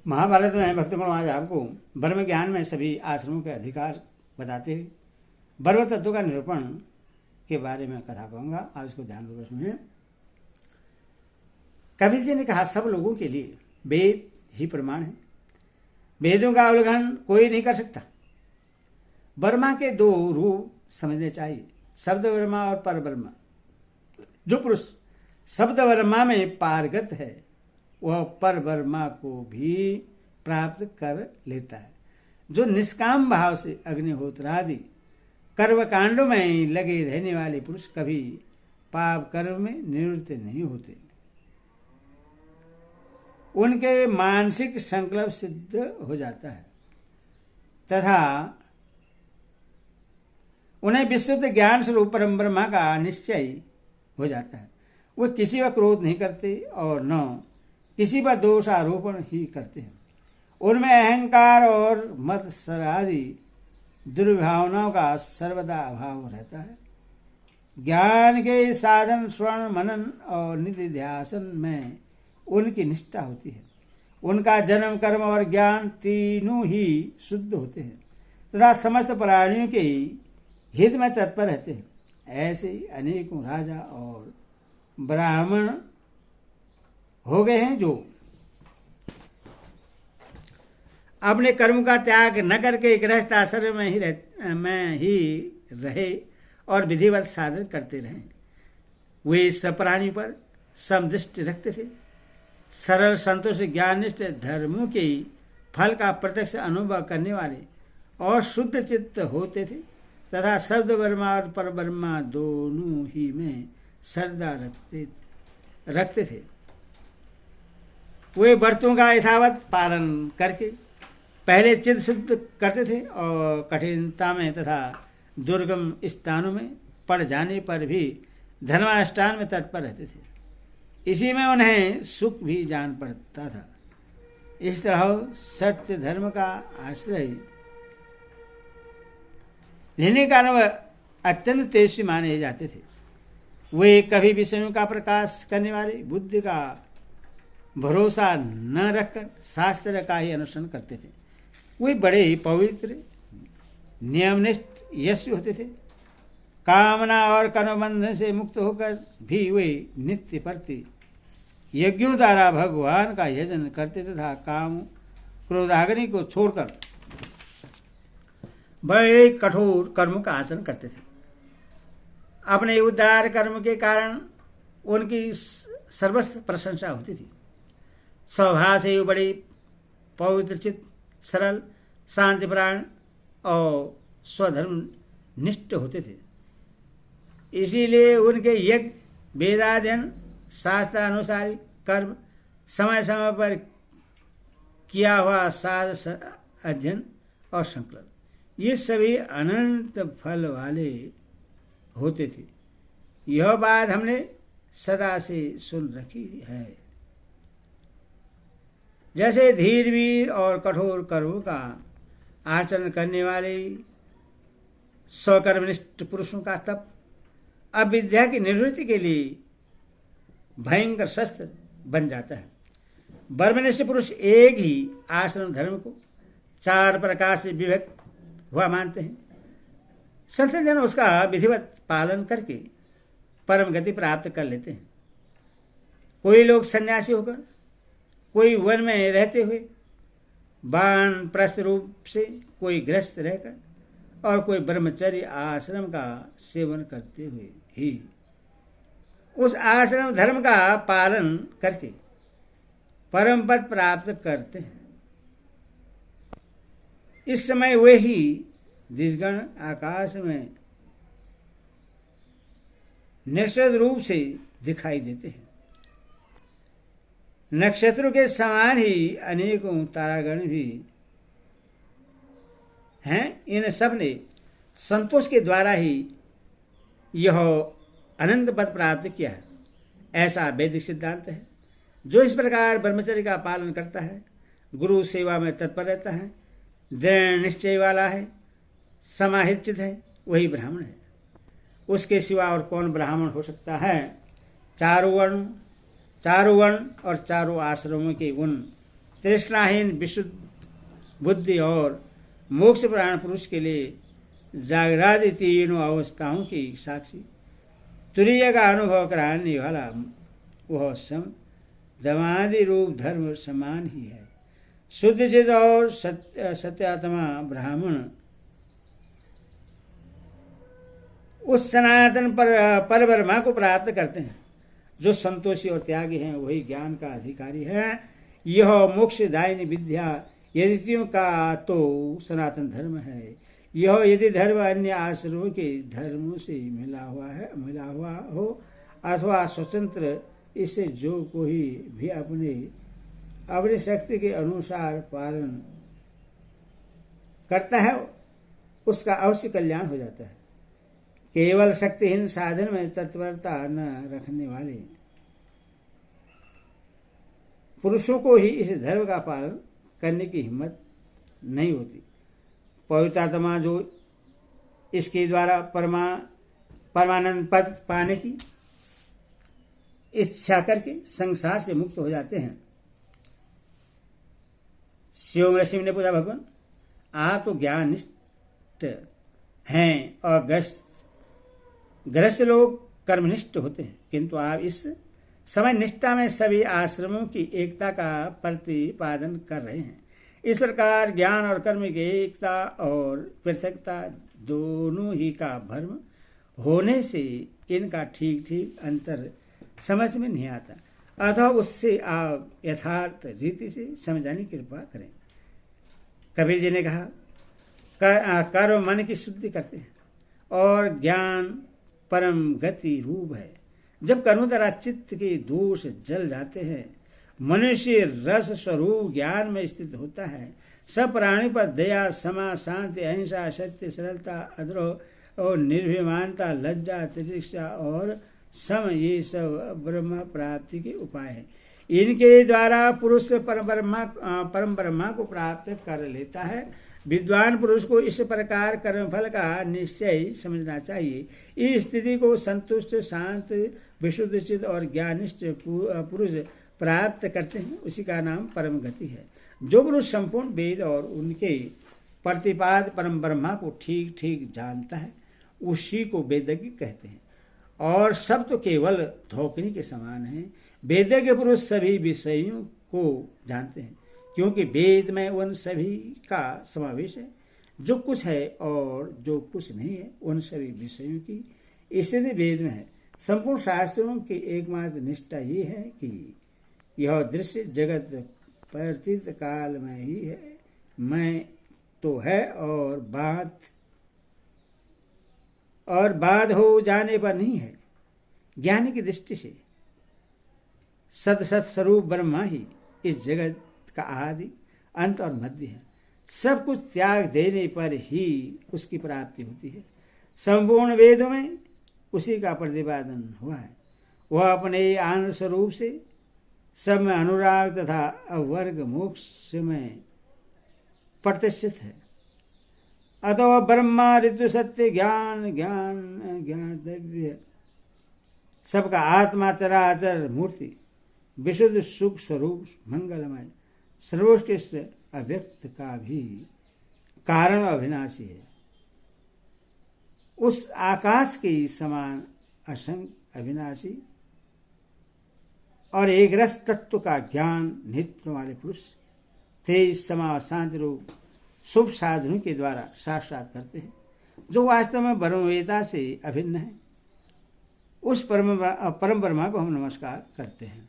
महाभारत में भक्तगण आज आपको ब्रह्म ज्ञान में सभी आश्रमों के अधिकार बताते हुए ब्रह्म तत्व का निरूपण के बारे में कथा कहूंगा। आप इसको ध्यानपूर्वक सुनिए। कबीर जी ने कहा, सब लोगों के लिए वेद ही प्रमाण है। वेदों का उल्लंघन कोई नहीं कर सकता। ब्रह्मा के दो रूप समझने चाहिए, शब्द ब्रह्मा और पर ब्रह्मा। जो पुरुष शब्द ब्रह्मा में पारगत है वह पर ब्रह्मा को भी प्राप्त कर लेता है। जो निष्काम भाव से अग्निहोत्र आदि कर्म कांडों में लगे रहने वाले पुरुष कभी पाप कर्म में निवृत्त नहीं होते। उनके मानसिक संकल्प सिद्ध हो जाता है तथा उन्हें विशुद्ध ज्ञान स्वरूप परम ब्रह्मा का निश्चय हो जाता है। वे किसी पर क्रोध नहीं करते और न किसी पर दोष आरोपण ही करते हैं। उनमें अहंकार और मत्सर आदि दुर्भावनाओं का सर्वदा अभाव रहता है। ज्ञान के साधन श्रवण मनन और निधिध्यासन में उनकी निष्ठा होती है। उनका जन्म कर्म और ज्ञान तीनों ही शुद्ध होते हैं तथा समस्त प्राणियों के हित में तत्पर रहते हैं। ऐसे अनेकों राजा और ब्राह्मण हो गए हैं जो अपने कर्म का त्याग न करके गृहस्थ आश्रम में ही रहे और विधिवत साधन करते रहे। वे सब प्राणी पर समदृष्टि रखते थे। सरल संतोष ज्ञाननिष्ठ धर्मों के फल का प्रत्यक्ष अनुभव करने वाले और शुद्ध चित्त होते थे तथा शब्द ब्रह्मा और पर ब्रह्मा दोनों ही में श्रद्धा रखते थे। वे व्रतों का यथावत पालन करके पहले चित्त शुद्ध करते थे और कठिनता में तथा दुर्गम स्थानों में पड़ जाने पर भी धर्मानुष्ठान में तत्पर रहते थे। इसी में उन्हें सुख भी जान पड़ता था। इस तरह सत्य धर्म का आश्रय लेने का कारण अत्यंत तेजस्वी माने जाते थे। वे कभी विषयों का प्रकाश करने वाले बुद्धि का भरोसा न रखकर शास्त्र का ही अनुसरण करते थे। वे बड़े ही पवित्र नियमनिष्ठ यशस्वी होते थे। कामना और कर्मबंधन से मुक्त होकर भी वे नित्य प्रति यज्ञों द्वारा भगवान का यजन करते तथा काम क्रोधाग्नि को छोड़कर बड़े कठोर कर्मों का आचरण करते थे। अपने उद्धार कर्म के कारण उनकी सर्वस्व प्रशंसा होती थी। स्वभाव से वो बड़े पवित्र चित्त, सरल, शांतिप्राण और स्वधर्म निष्ठ होते थे। इसीलिए उनके यज्ञ, वेदाध्ययन, शास्त्रानुसारी कर्म, समय समय पर किया हुआ साध अध्ययन और संकल्प, ये सभी अनंत फल वाले होते थे। यह बात हमने सदा से सुन रखी है। जैसे धीर वीर और कठोर कर्मों का आचरण करने वाले स्वकर्मनिष्ठ पुरुषों का तप अविद्या की निवृत्ति के लिए भयंकर शस्त्र बन जाता है। ब्रह्मनिष्ठ पुरुष एक ही आश्रम धर्म को 4 प्रकार से विभक्त हुआ मानते हैं। संत जन उसका विधिवत पालन करके परम गति प्राप्त कर लेते हैं। कोई लोग सन्यासी होकर, कोई वन में रहते हुए, वानप्रस्थ रूप से, कोई गृहस्थ रहकर और कोई ब्रह्मचर्य आश्रम का सेवन करते हुए ही उस आश्रम धर्म का पालन करके परम पद प्राप्त करते हैं। इस समय वे ही दिशगण आकाश में निश्चित रूप से दिखाई देते हैं। नक्षत्रों के समान ही अनेकों तारागण भी हैं। इन सब ने संतोष के द्वारा ही यह अनंत पद प्राप्त किया है, ऐसा वैदिक सिद्धांत है। जो इस प्रकार ब्रह्मचर्य का पालन करता है, गुरु सेवा में तत्पर रहता है, दृढ़ निश्चय वाला है, समाहित चित्त है, वही ब्राह्मण है। उसके सिवा और कौन ब्राह्मण हो सकता है? चारों वर्ण और चारों आश्रमों के उन तृष्णाहीन विशुद्ध बुद्धि और मोक्ष प्राण पुरुष के लिए जागरादि तीनों अवस्थाओं की साक्षी तुरीय का अनुभव कराने वाला वह सम दमादि रूप धर्म समान ही है। शुद्ध चिद और सत्यात्मा ब्राह्मण उस सनातन पर ब्रह्मा को प्राप्त करते हैं। जो संतोषी और त्यागी हैं वही ज्ञान का अधिकारी है। यह मोक्षदायिनी विद्या यदितियों का तो सनातन धर्म है। यह यदि धर्म अन्य आश्रमों के धर्मों से मिला हुआ हो अथवा स्वतंत्र, इससे जो कोई भी अपनी शक्ति के अनुसार पालन करता है उसका अवश्य कल्याण हो जाता है। केवल शक्तिहीन साधन में तत्परता न रखने वाले पुरुषों को ही इस धर्म का पालन करने की हिम्मत नहीं होती। पवित्रात्मा जो इसके द्वारा परमानंद पद पाने की इच्छा करके संसार से मुक्त हो जाते हैं। शिव ऋषि ने पूछा, भगवान आप तो ज्ञाननिष्ठ हैं और ग्रस्त लोग कर्मनिष्ठ होते हैं, किंतु आप इस समय निष्ठा में सभी आश्रमों की एकता का प्रतिपादन कर रहे हैं। इस प्रकार ज्ञान और कर्म की एकता और पृथकता दोनों ही का भ्रम होने से इनका ठीक ठीक अंतर समझ में नहीं आता, अथवा उससे आप यथार्थ रीति से समझाने की कृपा करें। कबीर जी ने कहा, कर्म मन की शुद्धि करते हैं और ज्ञान परम गति रूप है। जब कर्म द्वारा चित्त के दोष जल जाते हैं, मनुष्य रस स्वरूप ज्ञान में स्थित होता है। सब प्राणी पर दया, क्षमा, शांति, अहिंसा, सत्य, सरलता, अद्रोह और निर्भिमानता, लज्जा, तितिक्षा और सम, ये सब ब्रह्म प्राप्ति के उपाय हैं। इनके द्वारा पुरुष परम ब्रह्मा को प्राप्त कर लेता है। विद्वान पुरुष को इस प्रकार कर्मफल का निश्चय समझना चाहिए। इस स्थिति को संतुष्ट, शांत, विशुद्ध चित्त और ज्ञानिष्ठ पुरुष प्राप्त करते हैं, उसी का नाम परम गति है। जो पुरुष संपूर्ण वेद और उनके प्रतिपाद परम ब्रह्मा को ठीक ठीक जानता है, उसी को वेदज्ञ कहते हैं। और सब तो केवल धोखनी के समान है। वेदज्ञ पुरुष सभी विषयों को जानते हैं, क्योंकि वेद में उन सभी का समावेश है। जो कुछ है और जो कुछ नहीं है, उन सभी विषयों की स्थिति वेद में है। संपूर्ण शास्त्रों की एकमात्र निष्ठा ये है कि यह दृश्य जगत प्रतीत काल में ही है, मैं तो है और बात हो जाने पर नहीं है। ज्ञानी की दृष्टि से सत स्वरूप ब्रह्मा ही इस जगत का आदि, अंत और मध्य है। सब कुछ त्याग देने पर ही उसकी प्राप्ति होती है। संपूर्ण वेदों में उसी का प्रतिपादन हुआ है। वह अपने आनंद स्वरूप से सब में अनुराग तथा अवर्ग मोक्ष में प्रतिष्ठित है। अतः ब्रह्मा ऋतु सत्य ज्ञान ज्ञातव्य सबका आत्मा चराचर मूर्ति विशुद्ध सुख स्वरूप मंगलमय सर्वोत्कृष्ट अव्यक्त का भी कारण अविनाशी है। उस आकाश के समान असंख्य अविनाशी और एक रस तत्व का ज्ञान नित्य वाले पुरुष तेज, समा, शांति रूप शुभ साधनों के द्वारा साक्षात करते हैं, जो वास्तव में ब्रह्मवेता से अभिन्न है। उस परम ब्रह्मा को हम नमस्कार करते हैं।